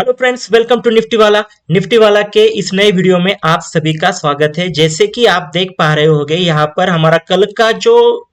Hello friends, welcome to Nifty वाला के इस नए वीडियो में आप सभी का स्वागत है। जैसे कि आप देख पा रहे होंगे, यहाँ पर हमारा कल का जो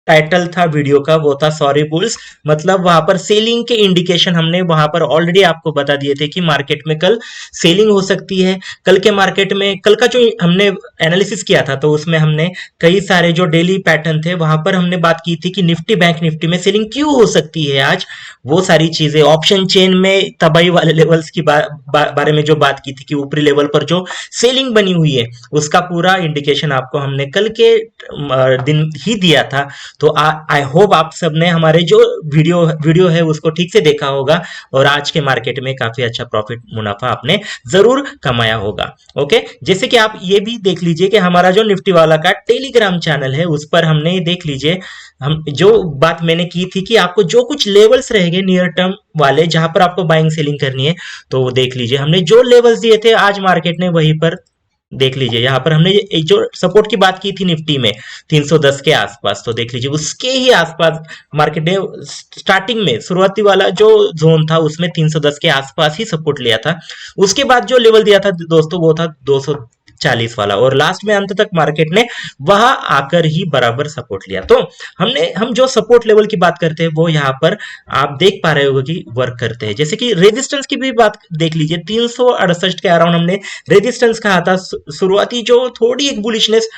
टाइटल था वीडियो का वो था सॉरी बुल्स। मतलब वहां पर सेलिंग के इंडिकेशन हमने वहां पर ऑलरेडी आपको बता दिए थे कि मार्केट में कल सेलिंग हो सकती है। कल के मार्केट में कल का जो हमने एनालिसिस किया था तो उसमें हमने कई सारे जो डेली पैटर्न थे वहां पर हमने बात की थी कि निफ्टी बैंक निफ्टी में सेलिंग क्यों हो सकती है आज। वो सारी चीजें ऑप्शन चेन में तबाही वाले लेवल्स की बारे में जो बात की थी कि ऊपरी लेवल पर जो सेलिंग बनी हुई है उसका पूरा इंडिकेशन आपको हमने कल के दिन ही दिया था। तो आई होप आप सबने हमारे जो वीडियो है उसको ठीक से देखा होगा और आज के मार्केट में काफी अच्छा प्रॉफिट मुनाफा आपने जरूर कमाया होगा। ओके, जैसे कि आप ये भी देख लीजिए कि हमारा जो निफ्टी वाला का टेलीग्राम चैनल है उस पर हमने देख लीजिए हम जो बात मैंने की थी कि आपको जो कुछ लेवल्स रहेंगे नियर टर्म वाले जहां पर आपको बाइंग सेलिंग करनी है तो वो देख लीजिए। हमने जो लेवल्स दिए थे आज मार्केट ने वहीं पर देख लीजिए। यहाँ पर हमने एक जो सपोर्ट की बात की थी निफ्टी में 310 के आसपास, तो देख लीजिए उसके ही आसपास मार्केट ने स्टार्टिंग में शुरुआती वाला जो जोन था उसमें 310 के आसपास ही सपोर्ट लिया था। उसके बाद जो लेवल दिया था दोस्तों वो था 240 वाला और लास्ट में अंत तक मार्केट ने वहां आकर ही बराबर सपोर्ट लिया। तो हम जो सपोर्ट लेवल की बात करते हैं वो यहाँ पर आप देख पा रहे होगे कि वर्क करते हैं। जैसे कि रेजिस्टेंस की भी बात देख लीजिए, 368 के अराउंड हमने रेजिस्टेंस कहा था। शुरुआती जो थोड़ी एक बुलिशनेस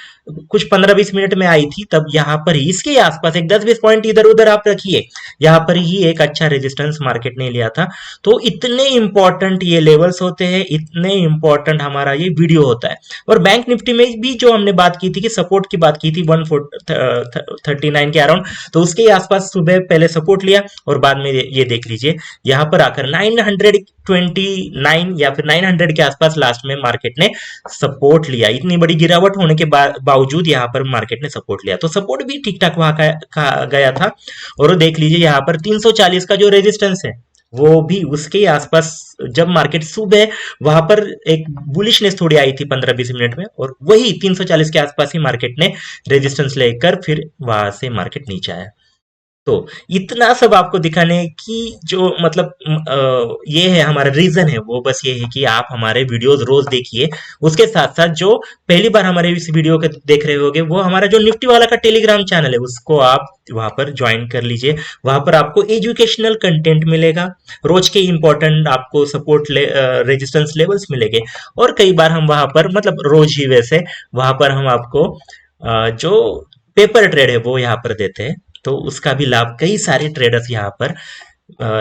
कुछ 15-20 मिनट में आई थी तब यहाँ पर ही इसके आसपास एक 10-20 पॉइंट इधर उधर आप रखिए, यहाँ पर ही एक अच्छा रेजिस्टेंस मार्केट ने लिया था। तो इतने इंपॉर्टेंट ये लेवल्स होते हैं, इतने इंपॉर्टेंट हमारा ये वीडियो होता है। और बैंक निफ्टी में भी जो हमने बात की थी कि सपोर्ट की बात की थी 139 के अराउंड, तो उसके आसपास सुबह पहले सपोर्ट लिया और बाद में ये देख लीजिए यहाँ पर आकर 929 या फिर 900 के आसपास लास्ट में मार्केट ने सपोर्ट लिया। इतनी बड़ी गिरावट होने के बावजूद यहाँ पर मार्केट ने सपोर्ट लिया, तो सपोर्ट भी ठीक ठाक वहां का गया था। और देख लीजिए यहाँ पर 340 का जो रेजिस्टेंस है वो भी उसके आसपास जब मार्केट सुबह वहां पर एक बुलिशनेस थोड़ी आई थी 15-20 मिनट में और वही 340 के आसपास ही मार्केट ने रेजिस्टेंस लेकर फिर वहां से मार्केट नीचे आया। तो इतना सब आपको दिखाने की जो मतलब ये है हमारा रीजन है वो बस ये है कि आप हमारे वीडियोस रोज देखिए। उसके साथ साथ जो पहली बार हमारे इस वीडियो को देख रहे होगे वो हमारा जो निफ्टी वाला का टेलीग्राम चैनल है उसको आप वहां पर ज्वाइन कर लीजिए। वहां पर आपको एजुकेशनल कंटेंट मिलेगा, रोज के इंपॉर्टेंट आपको सपोर्ट रेजिस्टेंस लेवल्स मिलेंगे और कई बार हम वहां पर मतलब रोज ही वैसे वहां पर हम आपको जो पेपर ट्रेड है वो यहाँ पर देते हैं। तो उसका भी लाभ कई सारे ट्रेडर्स यहाँ पर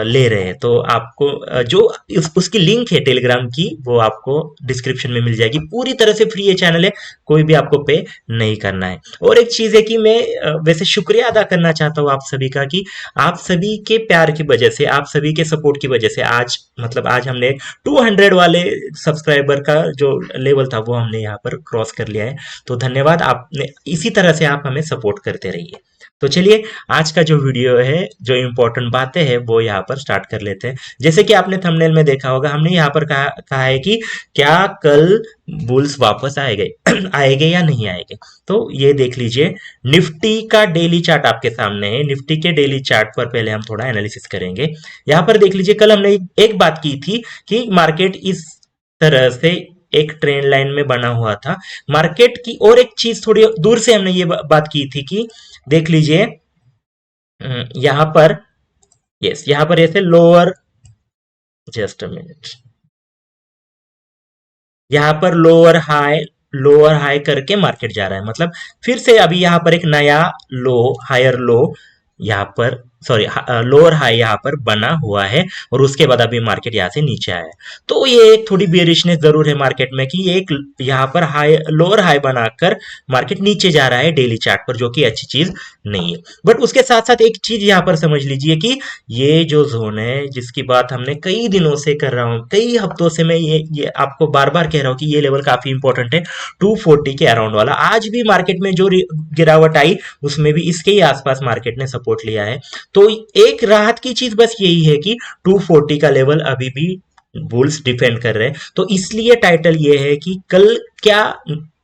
ले रहे हैं। तो आपको जो उसकी लिंक है टेलीग्राम की वो आपको डिस्क्रिप्शन में मिल जाएगी। पूरी तरह से फ्री ये चैनल है, कोई भी आपको पे नहीं करना है। और एक चीज है कि मैं वैसे शुक्रिया अदा करना चाहता हूँ आप सभी का कि आप सभी के प्यार की वजह से, आप सभी के सपोर्ट की वजह से आज मतलब आज हमने 200 वाले सब्सक्राइबर का जो लेवल था वो हमने यहाँ पर क्रॉस कर लिया है। तो धन्यवाद, आपने इसी तरह से आप हमें सपोर्ट करते रहिए। तो चलिए आज का जो वीडियो है जो इंपॉर्टेंट बातें हैं वो यहाँ पर स्टार्ट कर लेते हैं। जैसे कि आपने थंबनेल में देखा होगा हमने यहाँ पर कहा है कि क्या कल बुल्स वापस आएंगे आएंगे या नहीं आएंगे। तो ये देख लीजिए निफ्टी का डेली चार्ट आपके सामने है। निफ्टी के डेली चार्ट पर पहले हम थोड़ा एनालिसिस करेंगे। यहाँ पर देख लीजिए कल हमने एक बात की थी कि मार्केट इस तरह से एक ट्रेंड लाइन में बना हुआ था मार्केट की। और एक चीज थोड़ी दूर से हमने ये बात की थी कि देख लीजिए यहां पर यस यहां पर ऐसे लोअर, जस्ट अ मिनट, यहां पर लोअर हाई करके मार्केट जा रहा है। मतलब फिर से अभी यहां पर एक नया लो, हायर लो यहाँ पर सॉरी लोअर हाई यहाँ पर बना हुआ है और उसके बाद अभी मार्केट यहाँ से नीचे आया है। तो ये एक थोड़ी बेरिशनेस जरूर है मार्केट में कि एक यहाँ पर हाई लोअर हाई बनाकर मार्केट नीचे जा रहा है डेली चार्ट पर, जो कि अच्छी चीज नहीं है। बट उसके साथ साथ एक चीज यहाँ पर समझ लीजिए कि ये जो जोन है जिसकी बात हमने कई दिनों से कर रहा हूँ, कई हफ्तों से मैं ये आपको बार बार कह रहा हूँ कि ये लेवल काफी इंपॉर्टेंट है 240 के अराउंड वाला। आज भी मार्केट में जो गिरावट आई उसमें भी इसके ही आसपास मार्केट ने सपोर्ट लिया है। तो एक राहत की चीज बस यही है कि 240 का लेवल अभी भी बुल्स डिफेंड कर रहे हैं। तो इसलिए टाइटल ये है कि कल क्या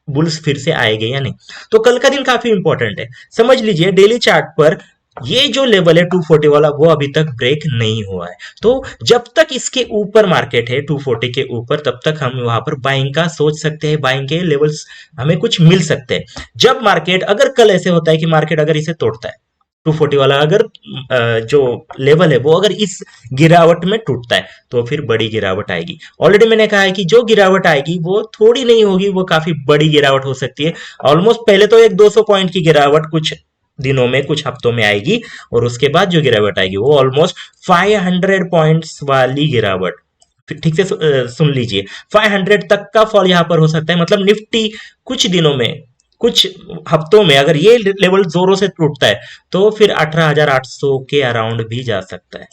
बुल्स फिर से आएंगे या नहीं। तो कल का दिन काफी इंपॉर्टेंट है। समझ लीजिए डेली चार्ट पर ये जो लेवल है 240 वाला वो अभी तक ब्रेक नहीं हुआ है। तो जब तक इसके ऊपर मार्केट है 240 के ऊपर, तब तक हम वहां पर बाइंग का सोच सकते हैं, बाइंग के लेवल्स हमें कुछ मिल सकते हैं। जब मार्केट, अगर कल ऐसे होता है कि मार्केट अगर इसे तोड़ता है 240 वाला, अगर जो लेवल है वो अगर इस गिरावट में टूटता है, तो फिर बड़ी गिरावट आएगी। ऑलरेडी मैंने कहा है कि जो गिरावट आएगी वो थोड़ी नहीं होगी, वो काफी बड़ी गिरावट हो सकती है। ऑलमोस्ट पहले तो एक 200 पॉइंट की गिरावट कुछ दिनों में, कुछ हफ्तों में आएगी, और उसके बाद जो गिरावट आएगी वो ऑलमोस्ट 500 पॉइंट्स वाली गिरावट। ठीक से सुन लीजिए, 500 तक का फॉल यहां पर हो सकता है। मतलब निफ्टी कुछ दिनों में, कुछ हफ्तों में अगर ये लेवल जोरों से टूटता है, तो फिर 18,800 के अराउंड भी जा सकता है।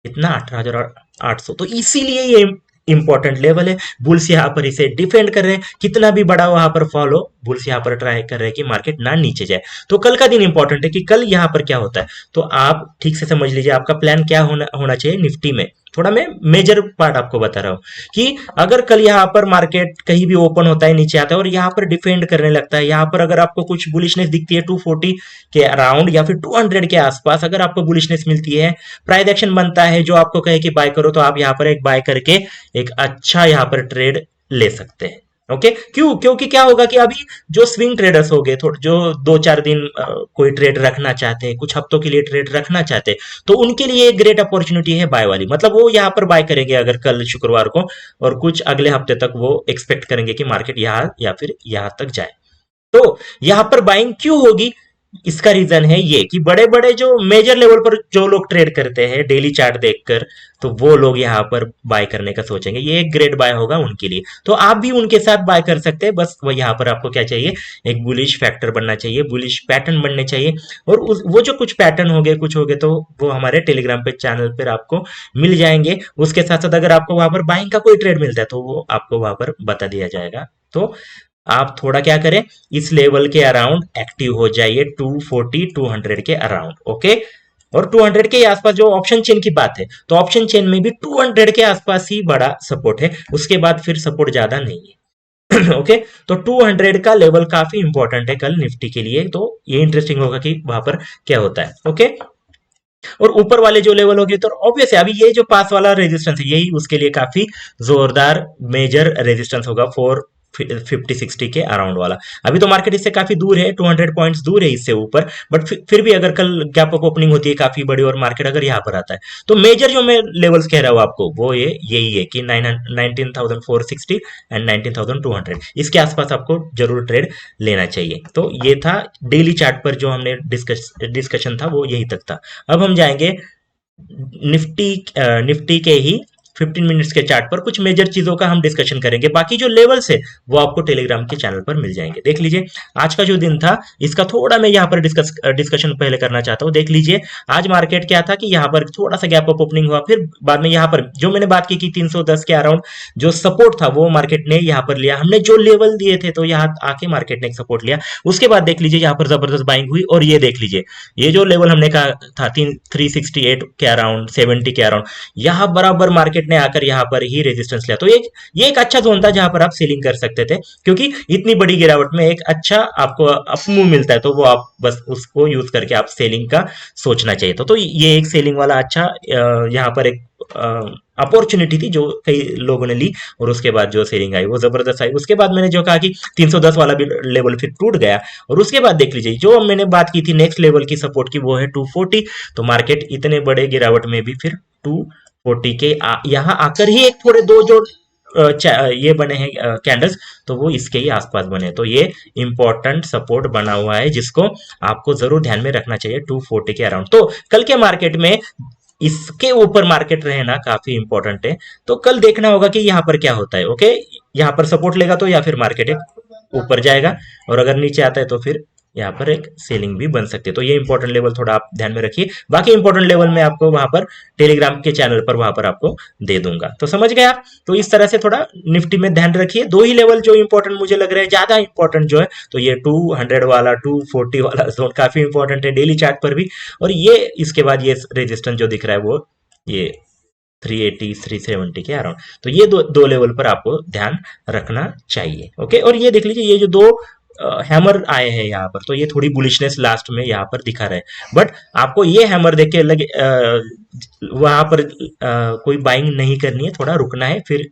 इतना 18,800, तो इसीलिए ये इंपॉर्टेंट लेवल है। बुल्स यहाँ पर इसे डिफेंड कर रहे हैं, कितना भी बड़ा वहां पर फॉल हो, बुल्स यहाँ पर ट्राई कर रहे हैं कि मार्केट ना नीचे जाए। तो कल का दिन इंपॉर्टेंट है कि कल यहाँ पर क्या होता है। तो आप ठीक से समझ लीजिए आपका प्लान क्या होना चाहिए निफ्टी में। थोड़ा मैं मेजर पार्ट आपको बता रहा हूँ कि अगर कल यहाँ पर मार्केट कहीं भी ओपन होता है, नीचे आता है और यहाँ पर डिफेंड करने लगता है, यहाँ पर अगर आपको कुछ बुलिशनेस दिखती है 240 के अराउंड या फिर 200 के आसपास, अगर आपको बुलिशनेस मिलती है, प्राइस एक्शन बनता है जो आपको कहे कि बाय करो, तो आप यहाँ पर एक बाय करके एक अच्छा यहाँ पर ट्रेड ले सकते हैं। ओके, क्योंकि क्या होगा कि अभी जो स्विंग ट्रेडर्स हो गए, थोड़े जो 2-4 दिन कोई ट्रेड रखना चाहते हैं, कुछ हफ्तों के लिए ट्रेड रखना चाहते हैं, तो उनके लिए एक ग्रेट अपॉर्चुनिटी है बाय वाली। मतलब वो यहाँ पर बाय करेंगे अगर कल शुक्रवार को, और कुछ अगले हफ्ते तक वो एक्सपेक्ट करेंगे कि मार्केट यहाँ या फिर यहाँ तक जाए। तो यहां पर बाइंग क्यों होगी, इसका रीजन है ये कि बड़े बड़े जो मेजर लेवल पर जो लोग ट्रेड करते हैं डेली चार्ट देखकर, तो वो लोग यहाँ पर बाय करने का सोचेंगे, ये एक ग्रेट बाय होगा उनके लिए। तो आप भी उनके साथ बाय कर सकते हैं। बस वो यहाँ पर आपको क्या चाहिए, एक बुलिश फैक्टर बनना चाहिए, बुलिश पैटर्न बनने चाहिए। और वो जो कुछ पैटर्न हो गए, कुछ हो गए, तो वो हमारे टेलीग्राम पे चैनल पर आपको मिल जाएंगे। उसके साथ साथ अगर आपको वहां पर बाइंग का कोई ट्रेड मिलता है, तो वो आपको वहां पर बता दिया जाएगा। तो आप थोड़ा क्या करें, इस लेवल के अराउंड एक्टिव हो जाइए, 240 200 के अराउंड। ओके, और 200 के आसपास जो ऑप्शन चेन की बात है, तो ऑप्शन चेन में भी 200 के आसपास ही बड़ा सपोर्ट है, उसके बाद फिर सपोर्ट ज्यादा नहीं है। ओके, तो 200 का लेवल काफी इंपॉर्टेंट है कल निफ्टी के लिए। तो ये इंटरेस्टिंग होगा कि वहां पर क्या होता है। ओके, और ऊपर वाले जो लेवल होंगे, तो ऑब्वियस है अभी ये जो पास वाला रेजिस्टेंस है, यही उसके लिए काफी जोरदार मेजर रेजिस्टेंस होगा, 450-60 के अराउंड वाला। अभी तो मार्केट इससे काफी दूर है, 200 पॉइंट्स दूर है इससे ऊपर, बट फिर भी अगर कल गैप अप ओपनिंग होती है काफी बड़ी और मार्केट अगर यहाँ पर आता है, तो मेजर जो मैं लेवल्स कह रहा हूँ आपको, वो ये यही है कि 19,460 एंड 19,200, इसके आसपास आपको जरूर ट्रेड लेना चाहिए। तो ये था डेली चार्ट पर जो हमने डिस्कशन था, वो यही तक था। अब हम जाएंगे निफ्टी निफ्टी के ही 15 मिनट्स के चार्ट पर, कुछ मेजर चीजों का हम डिस्कशन करेंगे। बाकी जो लेवल्स है वो आपको टेलीग्राम के चैनल पर मिल जाएंगे। देख लीजिए आज का जो दिन था, इसका थोड़ा मैं यहाँ पर डिस्कशन पहले करना चाहता हूँ। देख लीजिए आज मार्केट क्या था कि यहाँ पर थोड़ा सा गैप अप ओपनिंग हुआ, फिर बाद में यहाँ पर जो मैंने बात की कि 310 के अराउंड जो सपोर्ट था वो मार्केट ने यहाँ पर लिया, हमने जो लेवल दिए थे तो यहाँ आके मार्केट ने एक सपोर्ट लिया। उसके बाद देख लीजिए यहाँ पर जबरदस्त बाइंग हुई, और ये देख लीजिए ये जो लेवल हमने कहा था 368 के अराउंड, 70 के अराउंड, यहाँ बराबर मार्केट ने आकर यहाँ पर ही रेजिस्टेंस लिया। तो ये एक अच्छा जोन था जहां पर आप सेलिंग कर सकते थे, क्योंकि इतनी बड़ी गिरावट में एक अच्छा आपको अपमूव मिलता है, तो वो आप बस उसको यूज करके आप सेलिंग का सोचना चाहिए। तो ये एक सेलिंग वाला अच्छा यहाँ पर एक अपॉर्चुनिटी थी जो कई लोगों ने ली, और उसके बाद जो सेलिंग आई वो जबरदस्त आई। उसके बाद मैंने जो कहा कि 310 वाला भी लेवल फिर टूट गया, और उसके बाद देख लीजिए जो मैंने बात की थी नेक्स्ट लेवल की सपोर्ट की, वो है 240। तो मार्केट इतने बड़े गिरावट में भी फिर 240 के यहाँ आकर ही एक थोड़े दो जो ये बने हैं कैंडल्स, तो वो इसके ही आसपास बने। तो ये इंपॉर्टेंट सपोर्ट बना हुआ है जिसको आपको जरूर ध्यान में रखना चाहिए 240 के अराउंड। तो कल के मार्केट में इसके ऊपर मार्केट रहना काफी इंपॉर्टेंट है। तो कल देखना होगा कि यहाँ पर क्या होता है। ओके, यहाँ पर सपोर्ट लेगा तो या फिर मार्केट एक ऊपर जाएगा, और अगर नीचे आता है तो फिर यहाँ पर एक सेलिंग भी बन सकती है। तो ये इंपॉर्टेंट लेवल थोड़ा आप ध्यान में रखिए। बाकी इंपॉर्टेंट लेवल मैं आपको वहां पर टेलीग्राम के चैनल पर वहां पर आपको दे दूंगा। तो समझ गए आप। तो इस तरह से थोड़ा निफ्टी में ध्यान रखिए। दो ही लेवल जो इंपॉर्टेंट मुझे लग रहा है, ज्यादा इंपॉर्टेंट जो है, तो ये 200 वाला 240 वाला जोन काफी इंपॉर्टेंट है डेली चार्ट पर भी। और ये इसके बाद ये रेजिस्टेंस जो दिख रहा है वो ये 380 370 के अराउंड। तो ये दो लेवल पर आपको ध्यान रखना चाहिए। ओके, और ये देख लीजिए ये जो दो हैमर आए हैं यहाँ पर, तो ये थोड़ी बुलिशनेस लास्ट में यहाँ पर दिखा रहा है। बट आपको ये हैमर देख के लगे वहां पर कोई बाइंग नहीं करनी है, थोड़ा रुकना है, फिर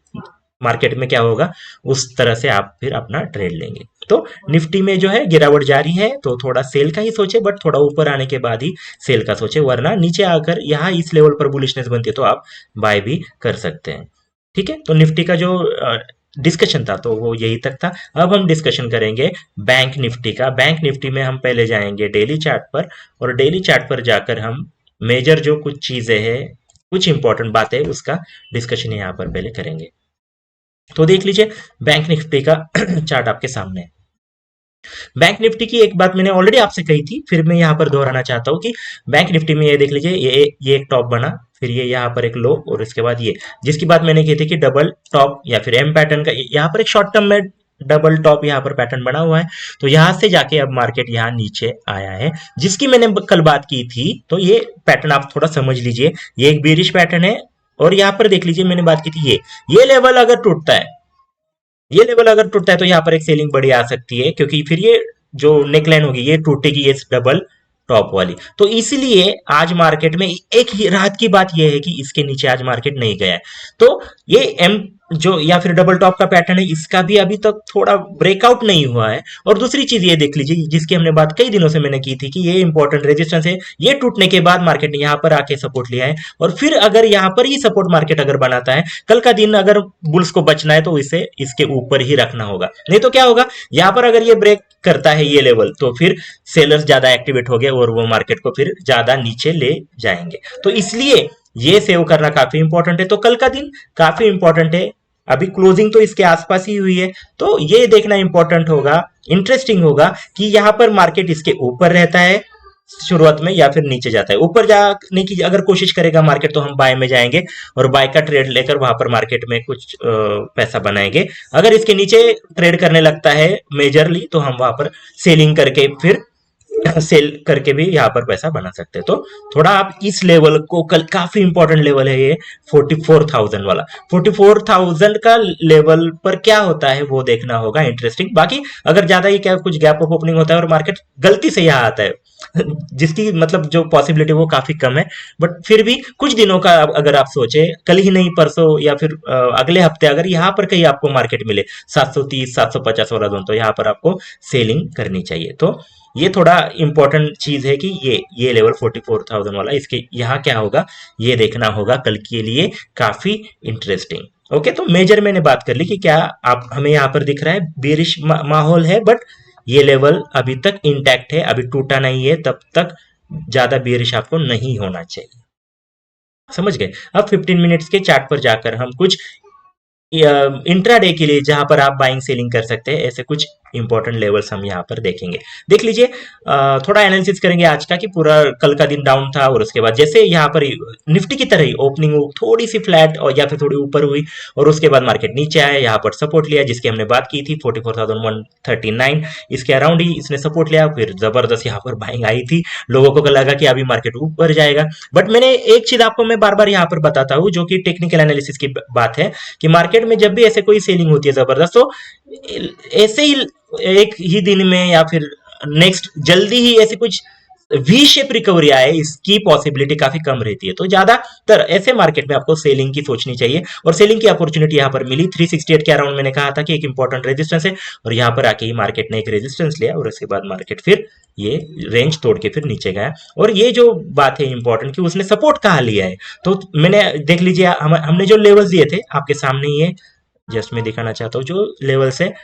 मार्केट में क्या होगा उस तरह से आप फिर अपना ट्रेड लेंगे। तो निफ्टी में जो है गिरावट जारी है, तो थोड़ा सेल का ही सोचे, बट थोड़ा ऊपर आने के बाद ही सेल का सोचे, वरना नीचे आकर यहाँ इस लेवल पर बुलिशनेस बनती है तो आप बाय भी कर सकते हैं। ठीक है, तो निफ्टी का जो डिस्कशन था तो वो यही तक था। अब हम डिस्कशन करेंगे बैंक निफ्टी का। बैंक निफ्टी में हम पहले जाएंगे डेली चार्ट पर, और डेली चार्ट पर जाकर हम मेजर जो कुछ चीजें हैं, कुछ इंपॉर्टेंट बातें, उसका डिस्कशन यहाँ पर पहले करेंगे। तो देख लीजिए बैंक निफ्टी का चार्ट आपके सामने है। बैंक निफ्टी की एक बात मैंने ऑलरेडी आपसे कही थी, फिर मैं यहाँ पर दोहराना चाहता हूँ कि बैंक निफ्टी में ये देख लीजिए, ये एक टॉप बना, फिर ये यहाँ पर एक लो, और इसके बाद ये जिसकी बात मैंने की थी कि डबल टॉप या फिर एम पैटर्न का, यहाँ पर एक शॉर्ट टर्म में डबल टॉप यहाँ पर पैटर्न बना हुआ है। तो यहां से जाके अब मार्केट यहाँ नीचे आया है, जिसकी मैंने कल बात की थी। तो ये पैटर्न आप थोड़ा समझ लीजिए, ये एक बेरिश पैटर्न है, और यहाँ पर देख लीजिए मैंने बात की थी, ये लेवल अगर टूटता है, ये लेवल अगर टूटता है तो यहाँ पर एक सेलिंग बड़ी आ सकती है, क्योंकि फिर ये जो नेकलाइन होगी ये टूटेगी, ये डबल टॉप वाली। तो इसलिए आज मार्केट में एक ही राहत की बात यह है कि इसके नीचे आज मार्केट नहीं गया है। तो ये एम जो या फिर डबल टॉप का पैटर्न है, इसका भी अभी तक थोड़ा ब्रेकआउट नहीं हुआ है। और दूसरी चीज ये देख लीजिए, जिसकी हमने बात कई दिनों से मैंने की थी कि ये इंपॉर्टेंट रेजिस्टेंस है, ये टूटने के बाद मार्केट ने यहाँ पर आके सपोर्ट लिया है, और फिर अगर यहाँ पर ही सपोर्ट मार्केट अगर बनाता है, कल का दिन अगर बुल्स को बचना है तो इसे इसके ऊपर ही रखना होगा। नहीं तो क्या होगा, यहाँ पर अगर ये ब्रेक करता है ये लेवल, तो फिर सेलर्स ज्यादा एक्टिवेट हो गए और वो मार्केट को फिर ज्यादा नीचे ले जाएंगे। तो इसलिए ये सेव करना काफी इंपॉर्टेंट है। तो कल का दिन काफी इंपॉर्टेंट है, अभी क्लोजिंग तो इसके आसपास ही हुई है, तो ये देखना इंपॉर्टेंट होगा, इंटरेस्टिंग होगा कि यहाँ पर मार्केट इसके ऊपर रहता है शुरुआत में या फिर नीचे जाता है। ऊपर जाने की अगर कोशिश करेगा मार्केट तो हम बाय में जाएंगे और बाय का ट्रेड लेकर वहां पर मार्केट में कुछ पैसा बनाएंगे। अगर इसके नीचे ट्रेड करने लगता है मेजरली तो हम वहां पर सेलिंग करके फिर सेल करके भी यहाँ पर पैसा बना सकते हैं। तो थोड़ा आप इस लेवल को, कल काफी इंपॉर्टेंट लेवल है ये 44,000 वाला, 44,000 का लेवल पर क्या होता है वो देखना होगा, इंटरेस्टिंग। बाकी अगर ज्यादा ही क्या कुछ गैप ऑफ ओपनिंग होता है और मार्केट गलती से यहाँ आता है जिसकी मतलब जो पॉसिबिलिटी वो काफी कम है, बट फिर भी कुछ दिनों का अगर आप सोचे, कल ही नहीं परसों या फिर अगले हफ्ते अगर यहाँ पर कहीं आपको मार्केट मिले 730 750 वाला जोन, तो यहाँ पर आपको सेलिंग करनी चाहिए। तो ये थोड़ा इंपॉर्टेंट चीज है कि ये लेवल 44,000 वाला, इसके यहाँ क्या होगा ये देखना होगा कल के लिए, काफी इंटरेस्टिंग। ओके, तो मेजर मैंने बात कर ली कि क्या आप हमें यहाँ पर दिख रहा है बेरिश माहौल है, बट ये लेवल अभी तक इंटैक्ट है, अभी टूटा नहीं है, तब तक ज्यादा बेरिश आपको नहीं होना चाहिए। समझ गए। अब 15 मिनट्स के चार्ट पर जाकर हम कुछ इंट्राडे के लिए जहां पर आप बाइंग सेलिंग कर सकते हैं, ऐसे कुछ इंपॉर्टेंट लेवल्स हम यहाँ पर देखेंगे। देख लीजिए, थोड़ा एनालिसिस करेंगे आज का कि पूरा कल का दिन डाउन था, और उसके बाद जैसे यहाँ पर निफ्टी की तरह ही ओपनिंग थोड़ी सी फ्लैट और या फिर थोड़ी ऊपर हुई, और उसके बाद मार्केट नीचे आया, यहाँ पर सपोर्ट लिया जिसकी हमने बात की थी 44,139, इसके अराउंड ही इसने सपोर्ट लिया, फिर जबरदस्त यहाँ पर बाइंग आई थी, लोगों को लगा कि अभी मार्केट ऊपर जाएगा। बट मैंने एक चीज आपको मैं बार बार यहाँ पर बताता हूँ, जो कि टेक्निकल एनालिसिस की बात है, कि मार्केट में जब भी ऐसे कोई सेलिंग होती है जबरदस्त, तो ऐसे ही एक ही दिन में या फिर नेक्स्ट जल्दी ही ऐसे कुछ वी शेप रिकवरी आए, इसकी पॉसिबिलिटी काफी कम रहती है। तो ज्यादातर ऐसे मार्केट में आपको सेलिंग की सोचनी चाहिए, और सेलिंग की अपॉर्चुनिटी यहाँ पर मिली 368 के अराउंड। मैंने कहा था कि एक इंपॉर्टेंट रेजिस्टेंस है, और यहाँ पर आके ही मार्केट ने एक रेजिस्टेंस लिया, और उसके बाद मार्केट फिर ये रेंज तोड़ के फिर नीचे गया। और ये जो बात है इंपॉर्टेंट कि उसने सपोर्ट कहाँ लिया है, तो मैंने देख लीजिए हमने जो लेवल्स दिए थे आपके सामने ही है, जस्ट मैं दिखाना चाहता हूँ जो लेवल्स है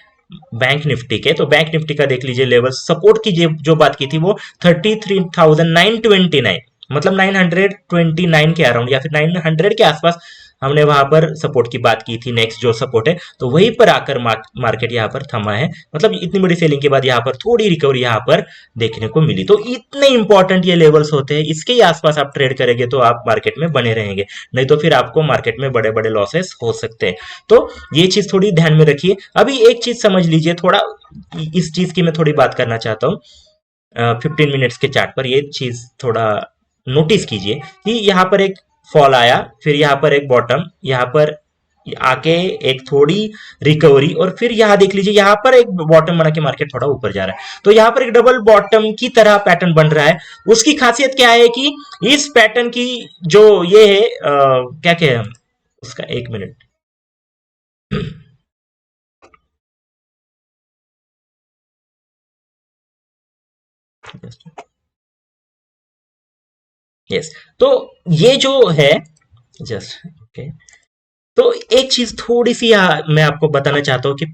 बैंक निफ्टी के। तो बैंक निफ्टी का देख लीजिए लेवल, सपोर्ट की जो बात की थी वो 33,929, मतलब 929 के अराउंड या फिर 900 के आसपास हमने वहां पर सपोर्ट की बात की थी। नेक्स्ट जो सपोर्ट है तो वहीं पर आकर मार्केट यहाँ पर थमा है, मतलब इतनी बड़ी सेलिंग के बाद यहाँ पर थोड़ी रिकवरी यहाँ पर देखने को मिली। तो इतने इंपॉर्टेंट ये लेवल्स होते हैं, इसके ही आसपास आप ट्रेड करेंगे तो आप मार्केट में बने रहेंगे, नहीं तो फिर आपको मार्केट में बड़े बड़े लॉसेस हो सकते हैं। तो ये चीज थोड़ी ध्यान में रखिए। अभी एक चीज समझ लीजिए, थोड़ा इस चीज की मैं थोड़ी बात करना चाहता हूँ। 15 मिनट्स के चार्ट पर ये चीज थोड़ा नोटिस कीजिए कि यहाँ पर एक फॉल आया, फिर यहाँ पर एक बॉटम, यहाँ पर आके एक थोड़ी रिकवरी, और फिर यहाँ देख लीजिए यहाँ पर एक बॉटम बना के मार्केट थोड़ा ऊपर जा रहा है, तो यहाँ पर एक डबल बॉटम की तरह पैटर्न बन रहा है। उसकी खासियत क्या है कि इस पैटर्न की जो ये है क्या क्या है उसका, एक मिनट। यस, तो ये जो है, जस्ट ओके, तो एक चीज थोड़ी सी मैं आपको बताना चाहता हूँ कि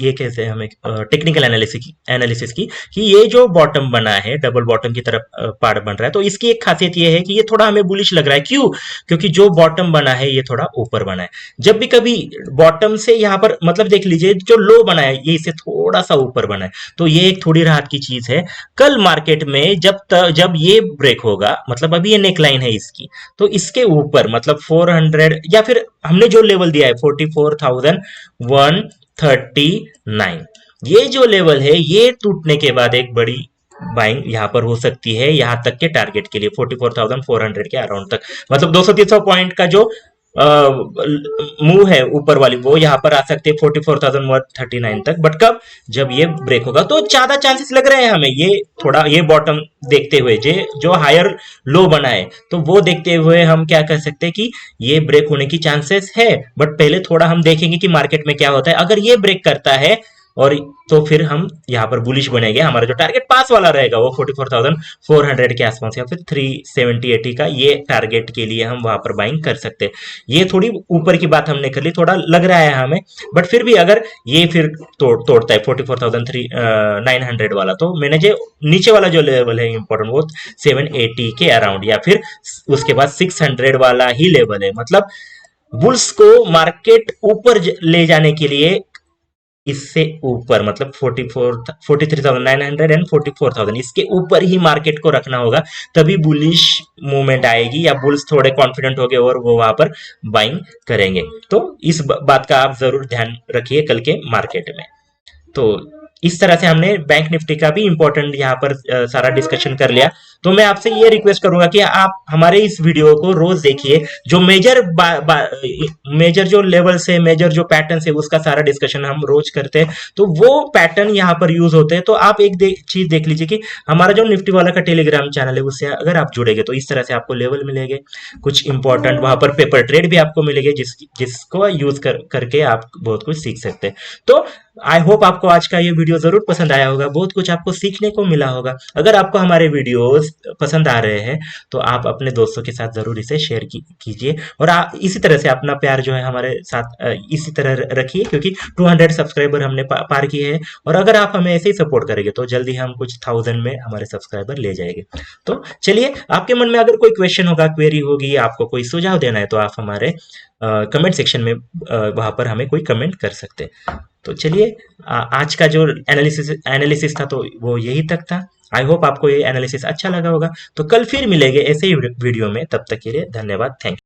ये कैसे हमें टेक्निकल एनालिसिस की कि ये जो बॉटम बना है डबल बॉटम की तरफ पार्ट बन रहा है, तो इसकी एक खासियत ये है कि ये थोड़ा हमें बुलिश लग रहा है। क्यों? क्योंकि जो बॉटम बना है ये थोड़ा ऊपर बना है। जब भी कभी बॉटम से यहाँ पर मतलब देख लीजिए जो लो बना है ये इससे थोड़ा सा ऊपर बना है, तो ये एक थोड़ी राहत की चीज है। कल मार्केट में जब ये ब्रेक होगा, मतलब अभी ये नेकलाइन है इसकी, तो इसके ऊपर मतलब 400 या फिर हमने जो लेवल दिया है 44,139, ये जो लेवल है ये टूटने के बाद एक बड़ी बाइंग यहाँ पर हो सकती है, यहाँ तक के टारगेट के लिए 44,400 के अराउंड तक, मतलब 200-300 पॉइंट का जो मूव है ऊपर वाली वो यहाँ पर आ सकते हैं 44,139 तक। बट कब? जब ये ब्रेक होगा, तो ज्यादा चांसेस लग रहे हैं हमें ये थोड़ा ये बॉटम देखते हुए जो हायर लो बना है, तो वो देखते हुए हम क्या कर सकते हैं कि ये ब्रेक होने की चांसेस है। बट पहले थोड़ा हम देखेंगे कि मार्केट में क्या होता है। अगर ये ब्रेक करता है और तो फिर हम यहाँ पर बुलिश बनेंगे, हमारा जो टारगेट पास वाला रहेगा वो 44,400 के आसपास या फिर 370-80 का, ये टारगेट के लिए हम वहां पर बाइंग कर सकते हैं। ये थोड़ी ऊपर की बात हमने कर ली, थोड़ा लग रहा है हमें, बट फिर भी अगर ये फिर तोड़ता है 44,900 वाला, तो मैंने जो नीचे वाला जो लेवल है इंपॉर्टेंट वो 780 के अराउंड या फिर उसके बाद 600 वाला ही लेवल है। मतलब बुल्स को मार्केट ऊपर ले जाने के लिए इससे ऊपर मतलब 43,900 एंड 44,000 इसके ऊपर ही मार्केट को रखना होगा, तभी बुलिश मूवमेंट आएगी या बुल्स थोड़े कॉन्फिडेंट हो गए और वो वहां पर बाइंग करेंगे। तो इस बात का आप जरूर ध्यान रखिए कल के मार्केट में। तो इस तरह से हमने बैंक निफ्टी का भी इंपॉर्टेंट यहाँ पर सारा डिस्कशन कर लिया। तो मैं आपसे ये रिक्वेस्ट करूंगा कि आप हमारे इस वीडियो को रोज देखिए, जो मेजर जो लेवल्स है, मेजर जो पैटर्न है, उसका सारा डिस्कशन हम रोज करते हैं, तो वो पैटर्न यहाँ पर यूज होते हैं। तो आप एक चीज देख लीजिए कि हमारा जो निफ्टी वाला का टेलीग्राम चैनल है उससे अगर आप जुड़ेंगे तो इस तरह से आपको लेवल मिलेंगे, कुछ इंपॉर्टेंट वहां पर पेपर ट्रेड भी आपको मिलेंगे जिसको यूज करके आप बहुत कुछ सीख सकते हैं। तो आई होप आपको आज का ये वीडियो जरूर पसंद आया होगा, बहुत कुछ आपको सीखने को मिला होगा। अगर आपको हमारे वीडियोस पसंद आ रहे हैं तो आप अपने दोस्तों के साथ जरूर इसे शेयर कीजिए, और आप इसी तरह से अपना प्यार जो है हमारे साथ इसी तरह रखिए, क्योंकि 200 सब्सक्राइबर हमने पार किए हैं, और अगर आप हमें ऐसे ही सपोर्ट करेंगे तो जल्दी हम कुछ 1000 में हमारे सब्सक्राइबर ले जाएंगे। तो चलिए, आपके मन में अगर कोई क्वेश्चन होगा, क्वेरी होगी, आपको कोई सुझाव देना है, तो आप हमारे कमेंट सेक्शन में वहां पर हमें कोई कमेंट कर सकते हैं। तो चलिए, आज का जो एनालिसिस था तो वो यही तक था। आई होप आपको ये एनालिसिस अच्छा लगा होगा। तो कल फिर मिलेंगे ऐसे ही वीडियो में, तब तक के लिए धन्यवाद, थैंक यू।